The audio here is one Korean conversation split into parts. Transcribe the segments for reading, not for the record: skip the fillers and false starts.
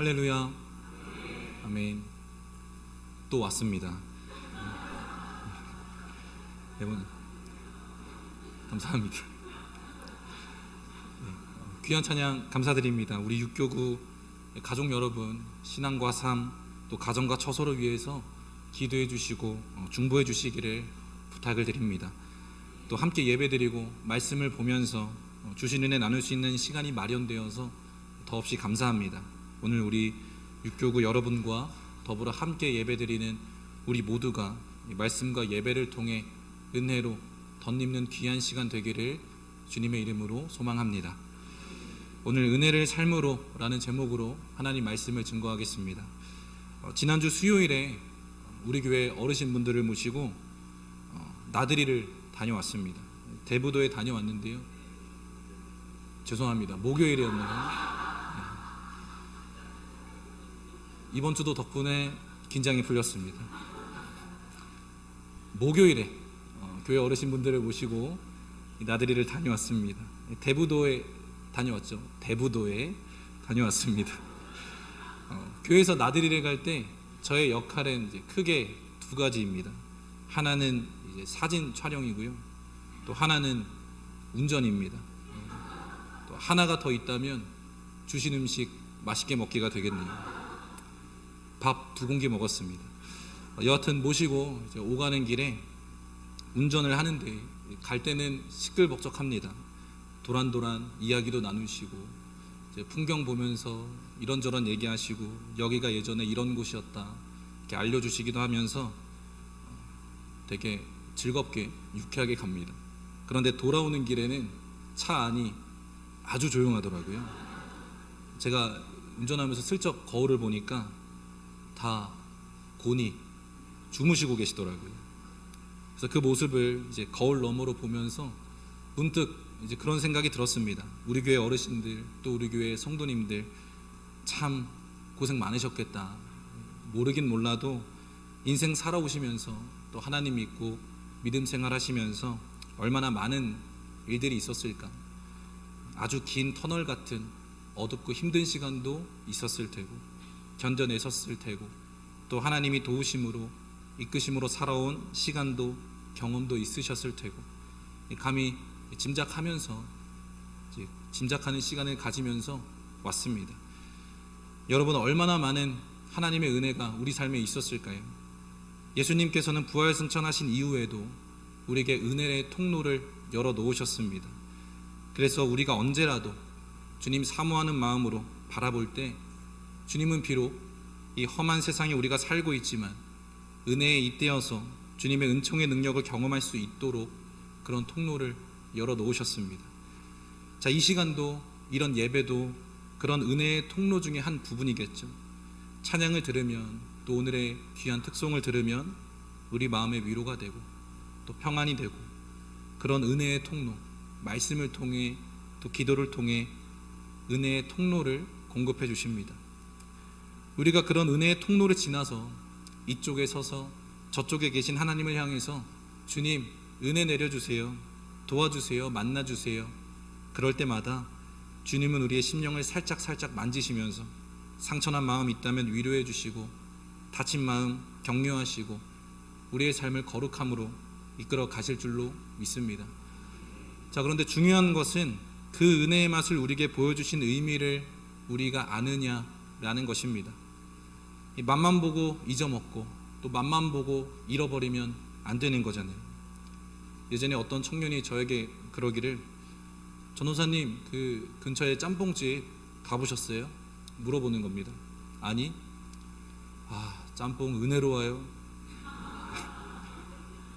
할렐루야. 아멘. 또 왔습니다. 여러분 감사합니다. 귀한 찬양 감사드립니다. 우리 육교구 가족 여러분, 신앙과 삶, 또 가정과 처소를 위해서 기도해 주시고 중보해 주시기를 부탁을 드립니다. 또 함께 예배드리고 말씀을 보면서 주신 은혜 나눌 수 있는 시간이 마련되어서 더없이 감사합니다. 오늘 우리 육교구 여러분과 더불어 함께 예배드리는 우리 모두가 말씀과 예배를 통해 은혜로 덧입는 귀한 시간 되기를 주님의 이름으로 소망합니다. 오늘 은혜를 삶으로 라는 제목으로 하나님 말씀을 증거하겠습니다. 지난주 수요일에 우리 교회 어르신분들을 모시고 나들이를 다녀왔습니다. 대부도에 다녀왔는데요, 죄송합니다, 목요일이었네요. 이번 주도 덕분에 긴장이 풀렸습니다. 목요일에 교회 어르신분들을 모시고 나들이를 다녀왔습니다. 대부도에 다녀왔죠. 대부도에 다녀왔습니다. 교회에서 나들이를 갈 때 저의 역할은 이제 크게 두 가지입니다. 하나는 이제 사진 촬영이고요, 또 하나는 운전입니다. 또 하나가 더 있다면 주신 음식 맛있게 먹기가 되겠네요. 밥 2공기 먹었습니다. 여하튼 모시고 이제 오가는 길에 운전을 하는데 갈 때는 시끌벅적합니다. 도란도란 이야기도 나누시고 이제 풍경 보면서 이런저런 얘기하시고 여기가 예전에 이런 곳이었다 이렇게 알려주시기도 하면서 되게 즐겁게 유쾌하게 갑니다. 그런데 돌아오는 길에는 차 안이 아주 조용하더라고요. 제가 운전하면서 슬쩍 거울을 보니까 다 곤히 주무시고 계시더라고요. 그래서 그 모습을 이제 거울 너머로 보면서 문득 이제 그런 생각이 들었습니다. 우리 교회 어르신들, 또 우리 교회 성도님들 참 고생 많으셨겠다. 모르긴 몰라도 인생 살아오시면서 또 하나님 믿고 믿음 생활하시면서 얼마나 많은 일들이 있었을까. 아주 긴 터널 같은 어둡고 힘든 시간도 있었을 테고 견뎌내셨을 테고, 또 하나님이 도우심으로 이끄심으로 살아온 시간도 경험도 있으셨을 테고, 감히 짐작하면서 짐작하는 시간을 가지면서 왔습니다. 여러분, 얼마나 많은 하나님의 은혜가 우리 삶에 있었을까요? 예수님께서는 부활 승천하신 이후에도 우리에게 은혜의 통로를 열어 놓으셨습니다. 그래서 우리가 언제라도 주님 사모하는 마음으로 바라볼 때 주님은 비록 이 험한 세상에 우리가 살고 있지만 은혜에 잇대어서 주님의 은총의 능력을 경험할 수 있도록 그런 통로를 열어 놓으셨습니다. 자, 이 시간도 이런 예배도 그런 은혜의 통로 중에 한 부분이겠죠. 찬양을 들으면, 또 오늘의 귀한 특송을 들으면 우리 마음의 위로가 되고 또 평안이 되고, 그런 은혜의 통로, 말씀을 통해 또 기도를 통해 은혜의 통로를 공급해 주십니다. 우리가 그런 은혜의 통로를 지나서 이쪽에 서서 저쪽에 계신 하나님을 향해서 주님 은혜 내려주세요, 도와주세요, 만나주세요. 그럴 때마다 주님은 우리의 심령을 살짝 만지시면서 상처난 마음이 있다면 위로해 주시고, 다친 마음 격려하시고 우리의 삶을 거룩함으로 이끌어 가실 줄로 믿습니다. 자, 그런데 중요한 것은 그 은혜의 맛을 우리에게 보여주신 의미를 우리가 아느냐라는 것입니다. 맛만 보고 잊어먹고 또 맛만 보고 잃어버리면 안 되는 거잖아요. 예전에 어떤 청년이 저에게 그러기를, 전도사님 그 근처에 짬뽕집 가보셨어요? 물어보는 겁니다. 아니, 짬뽕 은혜로워요.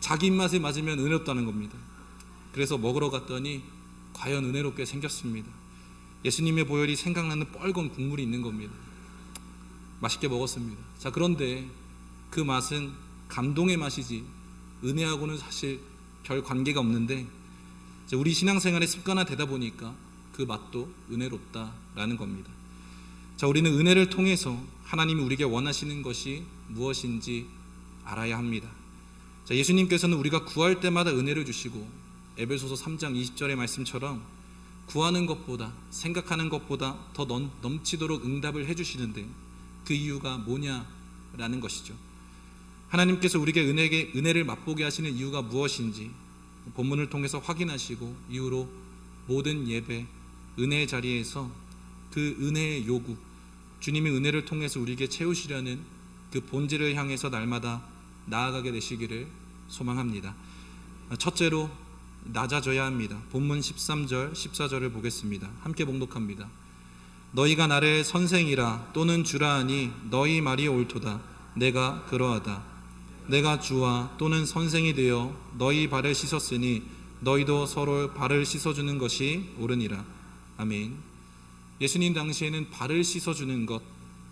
자기 입맛에 맞으면 은혜롭다는 겁니다. 그래서 먹으러 갔더니 과연 은혜롭게 생겼습니다. 예수님의 보혈이 생각나는 뻘건 국물이 있는 겁니다. 맛있게 먹었습니다. 자, 그런데 그 맛은 감동의 맛이지 은혜하고는 사실 별 관계가 없는데, 우리 신앙생활에 습관화되다 보니까 그 맛도 은혜롭다라는 겁니다. 자, 우리는 은혜를 통해서 하나님이 우리에게 원하시는 것이 무엇인지 알아야 합니다. 자, 예수님께서는 우리가 구할 때마다 은혜를 주시고, 에베소서 3장 20절의 말씀처럼 구하는 것보다, 생각하는 것보다 더 넘치도록 응답을 해주시는데 그 이유가 뭐냐라는 것이죠. 하나님께서 우리에게 은혜를 맛보게 하시는 이유가 무엇인지 본문을 통해서 확인하시고 이후로 모든 예배, 은혜의 자리에서 그 은혜의 요구, 주님의 은혜를 통해서 우리에게 채우시려는 그 본질을 향해서 날마다 나아가게 되시기를 소망합니다. 첫째로 낮아져야 합니다. 본문 13절, 14절을 보겠습니다. 함께 봉독합니다. 너희가 나를 선생이라 또는 주라 하니 너희 말이 옳도다. 내가 그러하다. 내가 주와 또는 선생이 되어 너희 발을 씻었으니 너희도 서로 발을 씻어주는 것이 옳으니라. 아멘. 예수님 당시에는 발을 씻어주는 것,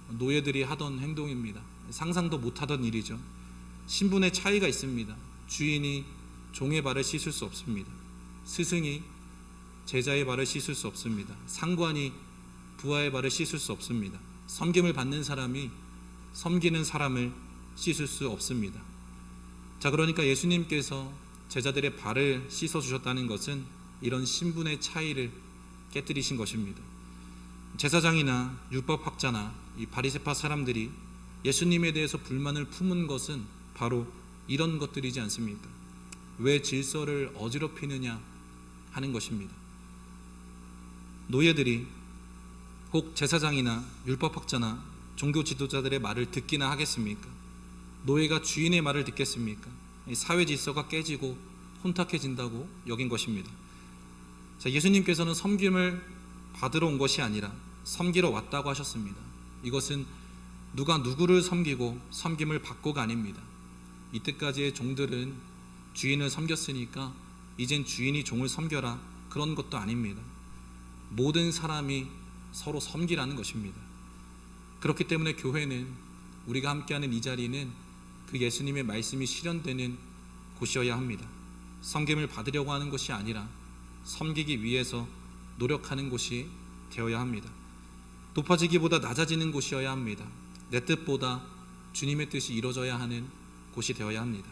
노예들이 하던 행동입니다. 상상도 못하던 일이죠. 신분의 차이가 있습니다. 주인이 종의 발을 씻을 수 없습니다. 스승이 제자의 발을 씻을 수 없습니다. 상관이 부하의 발을 씻을 수 없습니다. 섬김을 받는 사람이 섬기는 사람을 씻을 수 없습니다. 자, 그러니까 예수님께서 제자들의 발을 씻어주셨다는 것은 이런 신분의 차이를 깨뜨리신 것입니다. 제사장이나 율법학자나 이 바리새파 사람들이 예수님에 대해서 불만을 품은 것은 바로 이런 것들이지 않습니까? 왜 질서를 어지럽히느냐 하는 것입니다. 노예들이 혹 제사장이나 율법학자나 종교 지도자들의 말을 듣기나 하겠습니까? 노예가 주인의 말을 듣겠습니까? 사회 질서가 깨지고 혼탁해진다고 여긴 것입니다. 자, 예수님께서는 섬김을 받으러 온 것이 아니라 섬기러 왔다고 하셨습니다. 이것은 누가 누구를 섬기고 섬김을 받고가 아닙니다. 이때까지의 종들은 주인을 섬겼으니까 이젠 주인이 종을 섬겨라, 그런 것도 아닙니다. 모든 사람이 서로 섬기라는 것입니다. 그렇기 때문에 교회는, 우리가 함께하는 이 자리는 그 예수님의 말씀이 실현되는 곳이어야 합니다. 섬김을 받으려고 하는 것이 아니라 섬기기 위해서 노력하는 곳이 되어야 합니다. 높아지기보다 낮아지는 곳이어야 합니다. 내 뜻보다 주님의 뜻이 이루어져야 하는 곳이 되어야 합니다.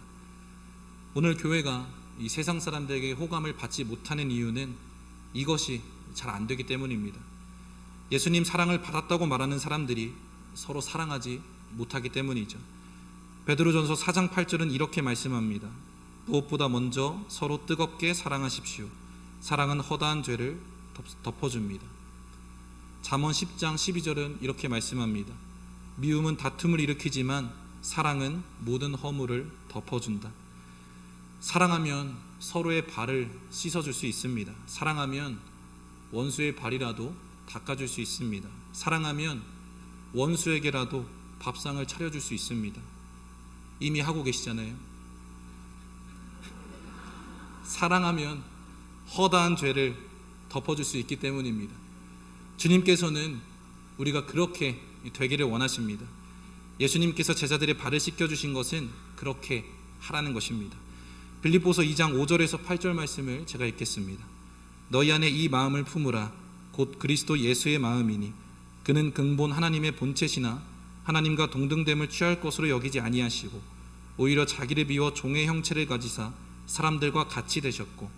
오늘 교회가 이 세상 사람들에게 호감을 받지 못하는 이유는 이것이 잘 안 되기 때문입니다. 예수님 사랑을 받았다고 말하는 사람들이 서로 사랑하지 못하기 때문이죠. 베드로전서 4장 8절은 이렇게 말씀합니다. 무엇보다 먼저 서로 뜨겁게 사랑하십시오. 사랑은 허다한 죄를 덮어줍니다. 잠언 10장 12절은 이렇게 말씀합니다. 미움은 다툼을 일으키지만 사랑은 모든 허물을 덮어준다. 사랑하면 서로의 발을 씻어줄 수 있습니다. 사랑하면 원수의 발이라도 닦아줄 수 있습니다. 사랑하면 원수에게라도 밥상을 차려줄 수 있습니다. 이미 하고 계시잖아요. 사랑하면 허다한 죄를 덮어줄 수 있기 때문입니다. 주님께서는 우리가 그렇게 되기를 원하십니다. 예수님께서 제자들의 발을 씻겨주신 것은 그렇게 하라는 것입니다. 빌립보서 2장 5절에서 8절 말씀을 제가 읽겠습니다. 너희 안에 이 마음을 품으라. 곧 그리스도 예수의 마음이니 그는 근본 하나님의 본체시나 하나님과 동등됨을 취할 것으로 여기지 아니하시고 오히려 자기를 비워 종의 형체를 가지사 사람들과 같이 되셨고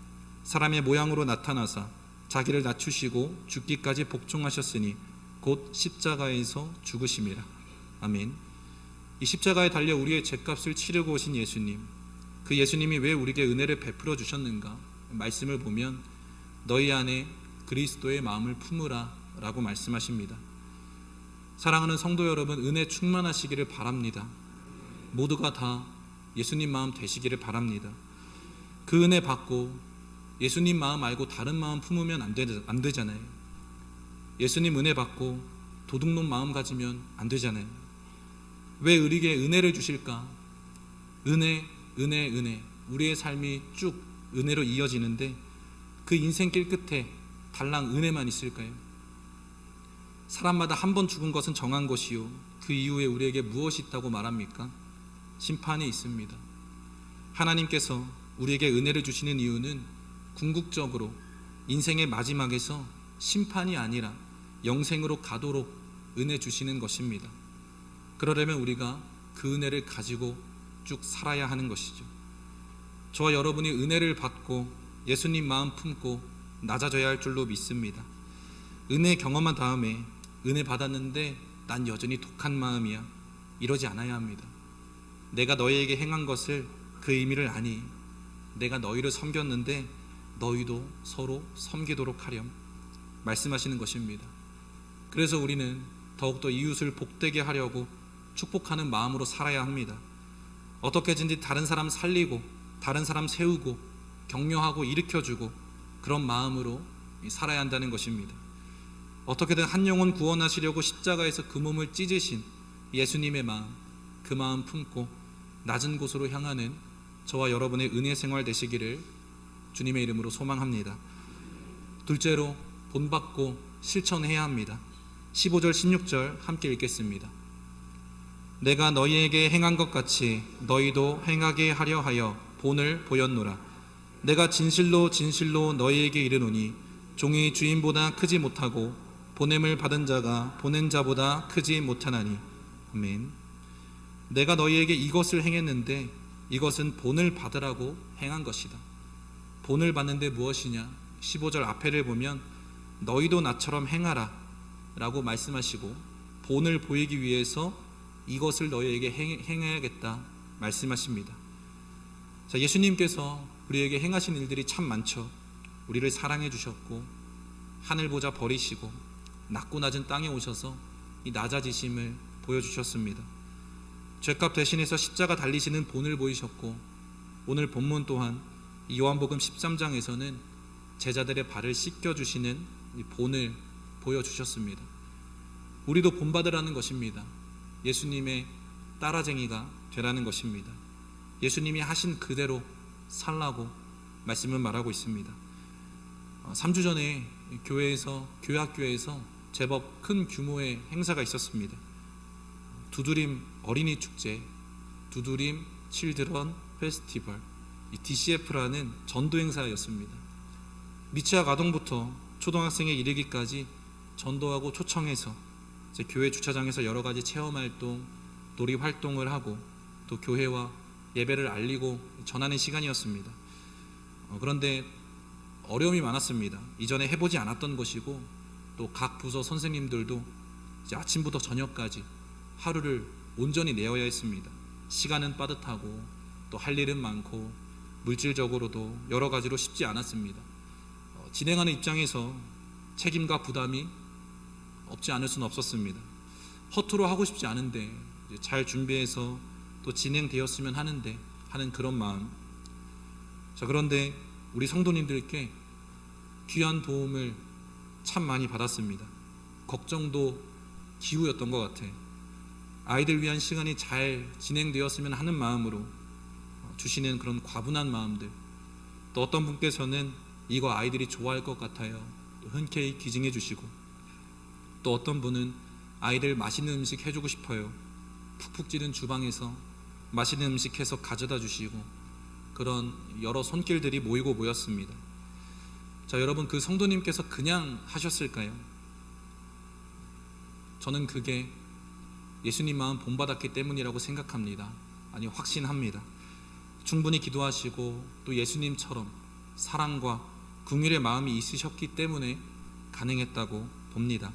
사람의 모양으로 나타나사 자기를 낮추시고 죽기까지 복종하셨으니 곧 십자가에서 죽으심이라. 아멘. 이 십자가에 달려 우리의 죄값을 치르고 오신 예수님, 그 예수님이 왜 우리에게 은혜를 베풀어 주셨는가? 말씀을 보면 너희 안에 그리스도의 마음을 품으라 라고 말씀하십니다. 사랑하는 성도 여러분, 은혜 충만하시기를 바랍니다. 모두가 다 예수님 마음 되시기를 바랍니다. 그 은혜 받고 예수님 마음 알고 다른 마음 품으면 안 되잖아요. 예수님 은혜 받고 도둑놈 마음 가지면 안 되잖아요. 왜 우리에게 은혜를 주실까? 은혜, 은혜, 은혜. 우리의 삶이 쭉 은혜로 이어지는데 그 인생길 끝에 달랑 은혜만 있을까요? 사람마다 한 번 죽은 것은 정한 것이요 그 이후에 우리에게 무엇이 있다고 말합니까? 심판이 있습니다. 하나님께서 우리에게 은혜를 주시는 이유는 궁극적으로 인생의 마지막에서 심판이 아니라 영생으로 가도록 은혜 주시는 것입니다. 그러려면 우리가 그 은혜를 가지고 쭉 살아야 하는 것이죠. 저와 여러분이 은혜를 받고 예수님 마음 품고 낮아져야 할 줄로 믿습니다. 은혜 경험한 다음에 은혜 받았는데 난 여전히 독한 마음이야, 이러지 않아야 합니다. 내가 너희에게 행한 것을 그 의미를 아니, 내가 너희를 섬겼는데 너희도 서로 섬기도록 하렴 말씀하시는 것입니다. 그래서 우리는 더욱더 이웃을 복되게 하려고 축복하는 마음으로 살아야 합니다. 어떻게든지 다른 사람 살리고 다른 사람 세우고 격려하고 일으켜주고 그런 마음으로 살아야 한다는 것입니다. 어떻게든 한 영혼 구원하시려고 십자가에서 그 몸을 찢으신 예수님의 마음, 그 마음 품고 낮은 곳으로 향하는 저와 여러분의 은혜 생활 되시기를 주님의 이름으로 소망합니다. 둘째로, 본받고 실천해야 합니다. 15절 16절 함께 읽겠습니다. 내가 너희에게 행한 것 같이 너희도 행하게 하려 하여 본을 보였노라. 내가 진실로 진실로 너희에게 이르노니 종이 주인보다 크지 못하고 보냄을 받은 자가 보낸 자보다 크지 못하나니. 아멘. 내가 너희에게 이것을 행했는데 이것은 본을 받으라고 행한 것이다. 본을 받는데 무엇이냐? 15절 앞에를 보면 너희도 나처럼 행하라 라고 말씀하시고 본을 보이기 위해서 이것을 너희에게 행해야겠다 말씀하십니다. 자, 예수님께서 우리에게 행하신 일들이 참 많죠. 우리를 사랑해 주셨고 하늘 보좌 버리시고 낮고 낮은 땅에 오셔서 이 낮아지심을 보여주셨습니다. 죄값 대신해서 십자가 달리시는 본을 보이셨고 오늘 본문 또한 이 요한복음 13장에서는 제자들의 발을 씻겨주시는 이 본을 보여주셨습니다. 우리도 본받으라는 것입니다. 예수님의 따라쟁이가 되라는 것입니다. 예수님이 하신 그대로 살라고 말씀을 말하고 있습니다. 3주 전에 교회학교에서 제법 큰 규모의 행사가 있었습니다. 두드림 어린이 축제, 두드림 칠드런 페스티벌, DCF라는 전도 행사였습니다. 미취학 아동부터 초등학생에 이르기까지 전도하고 초청해서 교회 주차장에서 여러 가지 체험활동, 놀이활동을 하고 또 교회와 예배를 알리고 전하는 시간이었습니다. 그런데 어려움이 많았습니다. 이전에 해보지 않았던 것이고 또 각 부서 선생님들도 이제 아침부터 저녁까지 하루를 온전히 내어야 했습니다. 시간은 빠듯하고 또 할 일은 많고 물질적으로도 여러 가지로 쉽지 않았습니다. 진행하는 입장에서 책임과 부담이 없지 않을 수는 없었습니다. 허투루 하고 싶지 않은데 잘 준비해서 또 진행되었으면 하는데 하는 그런 마음. 자, 그런데 우리 성도님들께 귀한 도움을 참 많이 받았습니다. 걱정도 기우였던 것 같아. 아이들 위한 시간이 잘 진행되었으면 하는 마음으로 주시는 그런 과분한 마음들. 또 어떤 분께서는 이거 아이들이 좋아할 것 같아요, 또 흔쾌히 기증해 주시고, 또 어떤 분은 아이들 맛있는 음식 해주고 싶어요, 푹푹 찌른 주방에서 맛있는 음식 해서 가져다 주시고, 그런 여러 손길들이 모이고 모였습니다. 자, 여러분, 그 성도님께서 그냥 하셨을까요? 저는 그게 예수님 마음 본받았기 때문이라고 생각합니다. 아니, 확신합니다. 충분히 기도하시고 또 예수님처럼 사랑과 긍휼의 마음이 있으셨기 때문에 가능했다고 봅니다.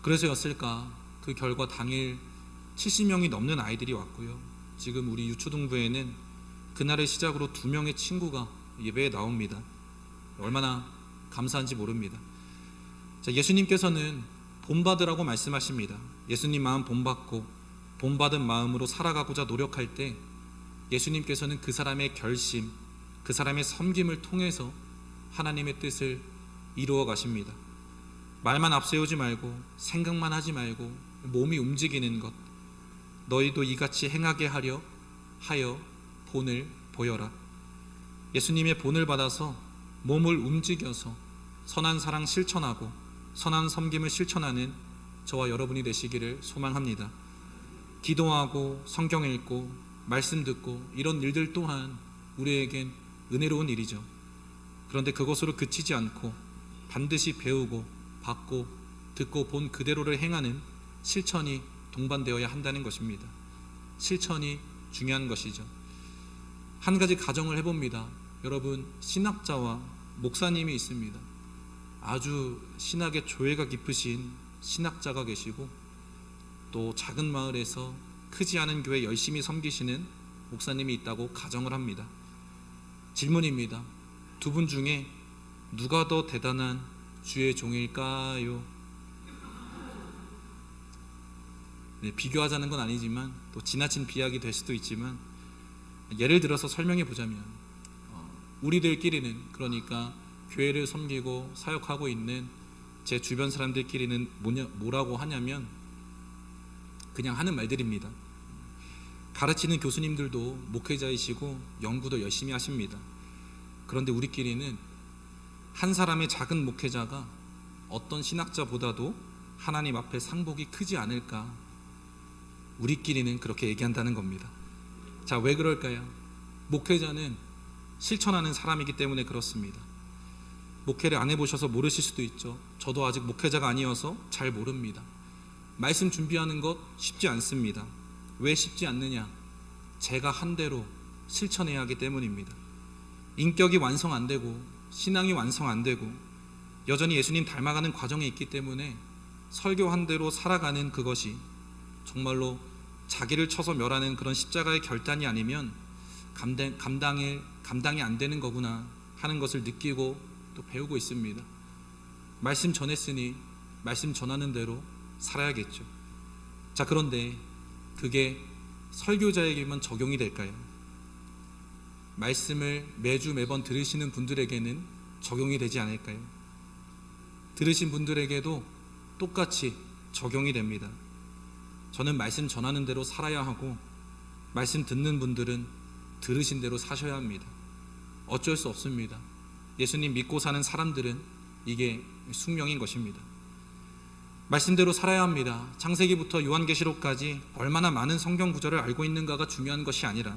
그래서였을까? 그 결과 당일 70명이 넘는 아이들이 왔고요. 지금 우리 유초등부에는 그날을 시작으로 2명의 친구가 예배에 나옵니다. 얼마나 감사한지 모릅니다. 자, 예수님께서는 본받으라고 말씀하십니다. 예수님 마음 본받고 본받은 마음으로 살아가고자 노력할 때 예수님께서는 그 사람의 결심, 그 사람의 섬김을 통해서 하나님의 뜻을 이루어 가십니다. 말만 앞세우지 말고 생각만 하지 말고 몸이 움직이는 것, 너희도 이같이 행하게 하여 본을 보여라. 예수님의 본을 받아서 몸을 움직여서 선한 사랑 실천하고 선한 섬김을 실천하는 저와 여러분이 되시기를 소망합니다. 기도하고 성경 읽고 말씀 듣고 이런 일들 또한 우리에겐 은혜로운 일이죠. 그런데 그것으로 그치지 않고 반드시 배우고 받고 듣고 본 그대로를 행하는 실천이 동반되어야 한다는 것입니다. 실천이 중요한 것이죠. 한 가지 가정을 해봅니다. 여러분, 신학자와 목사님이 있습니다. 아주 신학에 조예가 깊으신 신학자가 계시고 또 작은 마을에서 크지 않은 교회 열심히 섬기시는 목사님이 있다고 가정을 합니다. 질문입니다. 두 분 중에 누가 더 대단한 주의 종일까요? 네, 비교하자는 건 아니지만 또 지나친 비약이 될 수도 있지만 예를 들어서 설명해 보자면 우리들끼리는, 그러니까 교회를 섬기고 사역하고 있는 제 주변 사람들끼리는 뭐라고 하냐면 그냥 하는 말들입니다. 가르치는 교수님들도 목회자이시고 연구도 열심히 하십니다. 그런데 우리끼리는 한 사람의 작은 목회자가 어떤 신학자보다도 하나님 앞에 상복이 크지 않을까, 우리끼리는 그렇게 얘기한다는 겁니다. 자, 왜 그럴까요? 목회자는 실천하는 사람이기 때문에 그렇습니다. 목회를 안 해보셔서 모르실 수도 있죠. 저도 아직 목회자가 아니어서 잘 모릅니다. 말씀 준비하는 것 쉽지 않습니다. 왜 쉽지 않느냐? 제가 한 대로 실천해야 하기 때문입니다. 인격이 완성 안 되고 신앙이 완성 안 되고 여전히 예수님 닮아가는 과정에 있기 때문에 설교 한 대로 살아가는 그것이 정말로 자기를 쳐서 멸하는 그런 십자가의 결단이 아니면 감당이 안 되는 거구나 하는 것을 느끼고 또 배우고 있습니다. 말씀 전했으니 말씀 전하는 대로 살아야겠죠. 자, 그런데 그게 설교자에게만 적용이 될까요? 말씀을 매번 들으시는 분들에게는 적용이 되지 않을까요? 들으신 분들에게도 똑같이 적용이 됩니다. 저는 말씀 전하는 대로 살아야 하고 말씀 듣는 분들은 들으신 대로 사셔야 합니다. 어쩔 수 없습니다. 예수님 믿고 사는 사람들은 이게 숙명인 것입니다. 말씀대로 살아야 합니다. 창세기부터 요한계시록까지 얼마나 많은 성경 구절을 알고 있는가가 중요한 것이 아니라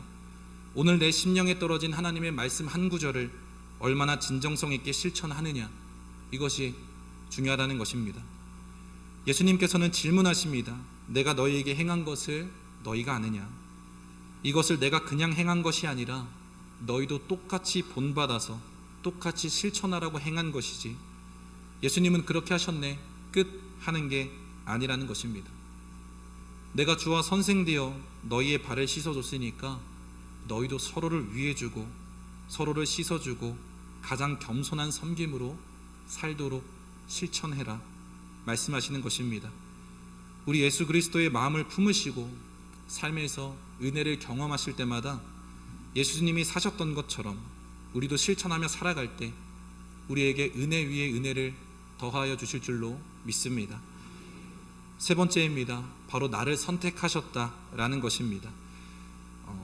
오늘 내 심령에 떨어진 하나님의 말씀 한 구절을 얼마나 진정성 있게 실천하느냐, 이것이 중요하다는 것입니다. 예수님께서는 질문하십니다. 내가 너희에게 행한 것을 너희가 아느냐? 이것을 내가 그냥 행한 것이 아니라 너희도 똑같이 본받아서 똑같이 실천하라고 행한 것이지, 예수님은 그렇게 하셨네 끝 하는 게 아니라는 것입니다. 내가 주와 선생되어 너희의 발을 씻어줬으니까 너희도 서로를 위해주고 서로를 씻어주고 가장 겸손한 섬김으로 살도록 실천해라 말씀하시는 것입니다. 우리 예수 그리스도의 마음을 품으시고 삶에서 은혜를 경험하실 때마다 예수님이 사셨던 것처럼 우리도 실천하며 살아갈 때 우리에게 은혜 위에 은혜를 더하여 주실 줄로 믿습니다. 세 번째입니다. 바로 나를 선택하셨다라는 것입니다.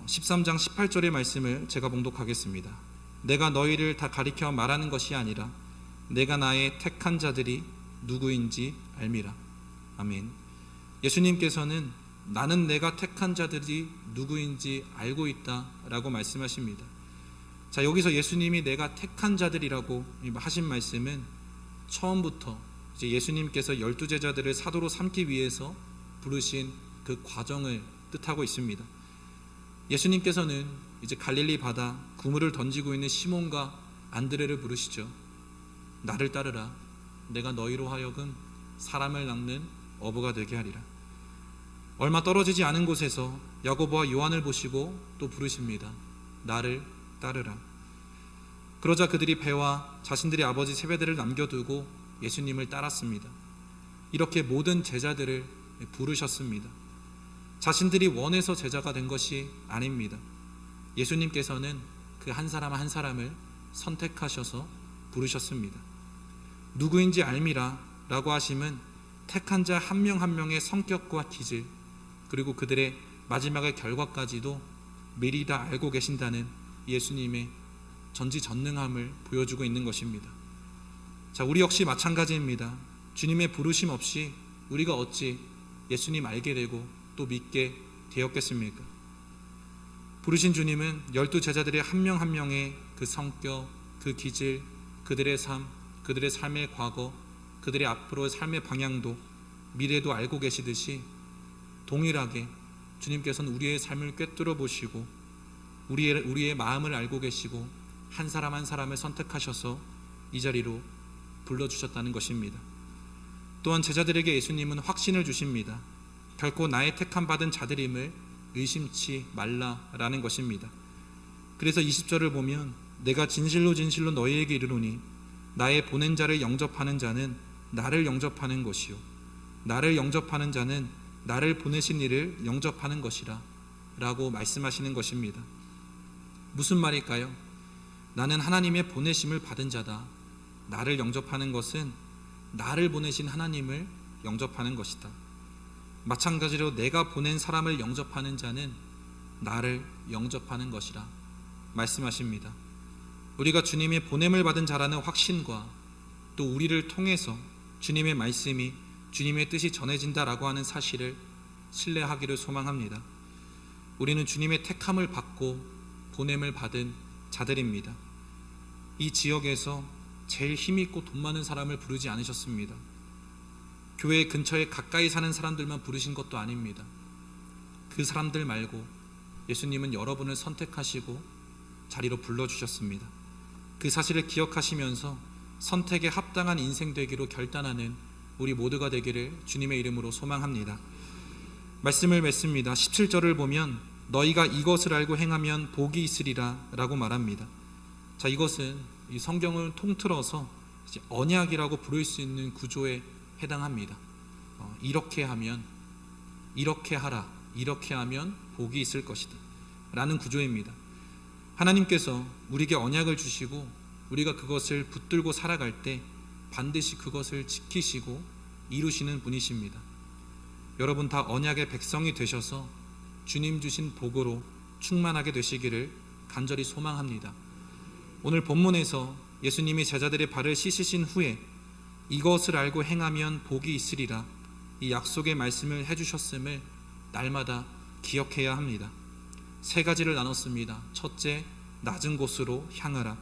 13장 18절의 말씀을 제가 봉독하겠습니다. 내가 너희를 다 가리켜 말하는 것이 아니라 내가 나의 택한 자들이 누구인지 알미라. 아멘. 예수님께서는 나는 내가 택한 자들이 누구인지 알고 있다라고 말씀하십니다. 자, 여기서 예수님이 내가 택한 자들이라고 하신 말씀은 처음부터 이제 예수님께서 12제자들을 사도로 삼기 위해서 부르신 그 과정을 뜻하고 있습니다. 예수님께서는 이제 갈릴리 바다 그물을 던지고 있는 시몬과 안드레를 부르시죠. 나를 따르라. 내가 너희로 하여금 사람을 낚는 어부가 되게 하리라. 얼마 떨어지지 않은 곳에서 야고보와 요한을 보시고 또 부르십니다. 나를 따르라. 그러자 그들이 배와 자신들의 아버지 세베대를 남겨두고 예수님을 따랐습니다. 이렇게 모든 제자들을 부르셨습니다. 자신들이 원해서 제자가 된 것이 아닙니다. 예수님께서는 그 한 사람 한 사람을 선택하셔서 부르셨습니다. 누구인지 알미라 라고 하심은 택한 자 한 명 한 명의 성격과 기질, 그리고 그들의 마지막의 결과까지도 미리 다 알고 계신다는 예수님의 전지전능함을 보여주고 있는 것입니다. 자, 우리 역시 마찬가지입니다. 주님의 부르심 없이 우리가 어찌 예수님 알게 되고 또 믿게 되었겠습니까? 부르신 주님은 12제자들의 한 명 한 명의 그 성격, 그 기질, 그들의 삶, 그들의 삶의 과거, 그들의 앞으로의 삶의 방향도 미래도 알고 계시듯이 동일하게 주님께서는 우리의 삶을 꿰뚫어 보시고 우리의 마음을 알고 계시고 한 사람 한 사람을 선택하셔서 이 자리로 불러주셨다는 것입니다. 또한 제자들에게 예수님은 확신을 주십니다. 결코 나의 택함 받은 자들임을 의심치 말라라는 것입니다. 그래서 20절을 보면 내가 진실로 진실로 너희에게 이르노니 나의 보낸 자를 영접하는 자는 나를 영접하는 것이요 나를 영접하는 자는 나를 보내신 이를 영접하는 것이라 라고 말씀하시는 것입니다. 무슨 말일까요? 나는 하나님의 보내심을 받은 자다. 나를 영접하는 것은 나를 보내신 하나님을 영접하는 것이다. 마찬가지로 내가 보낸 사람을 영접하는 자는 나를 영접하는 것이라 말씀하십니다. 우리가 주님의 보냄을 받은 자라는 확신과 또 우리를 통해서 주님의 말씀이 주님의 뜻이 전해진다라고 하는 사실을 신뢰하기를 소망합니다. 우리는 주님의 택함을 받고 보냄을 받은 자들입니다. 이 지역에서 제일 힘있고 돈 많은 사람을 부르지 않으셨습니다. 교회 근처에 가까이 사는 사람들만 부르신 것도 아닙니다. 그 사람들 말고 예수님은 여러분을 선택하시고 자리로 불러주셨습니다. 그 사실을 기억하시면서 선택에 합당한 인생 되기로 결단하는 우리 모두가 되기를 주님의 이름으로 소망합니다. 말씀을 맺습니다. 17절을 보면 너희가 이것을 알고 행하면 복이 있으리라 라고 말합니다. 자, 이것은 이 성경을 통틀어서 이제 언약이라고 부를 수 있는 구조에 해당합니다. 이렇게 하면, 이렇게 하라, 이렇게 하면 복이 있을 것이다 라는 구조입니다. 하나님께서 우리에게 언약을 주시고 우리가 그것을 붙들고 살아갈 때 반드시 그것을 지키시고 이루시는 분이십니다. 여러분 다 언약의 백성이 되셔서 주님 주신 복으로 충만하게 되시기를 간절히 소망합니다. 오늘 본문에서 예수님이 제자들의 발을 씻으신 후에 이것을 알고 행하면 복이 있으리라 이 약속의 말씀을 해주셨음을 날마다 기억해야 합니다. 세 가지를 나눴습니다. 첫째, 낮은 곳으로 향하라.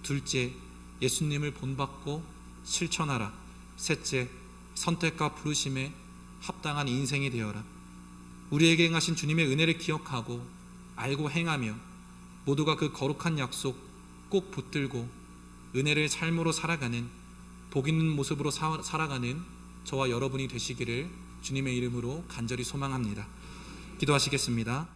둘째, 예수님을 본받고 실천하라. 셋째, 선택과 부르심에 합당한 인생이 되어라. 우리에게 행하신 주님의 은혜를 기억하고 알고 행하며 모두가 그 거룩한 약속 꼭 붙들고 은혜를 삶으로 살아가는 복 있는 모습으로 살아가는 저와 여러분이 되시기를 주님의 이름으로 간절히 소망합니다. 기도하시겠습니다.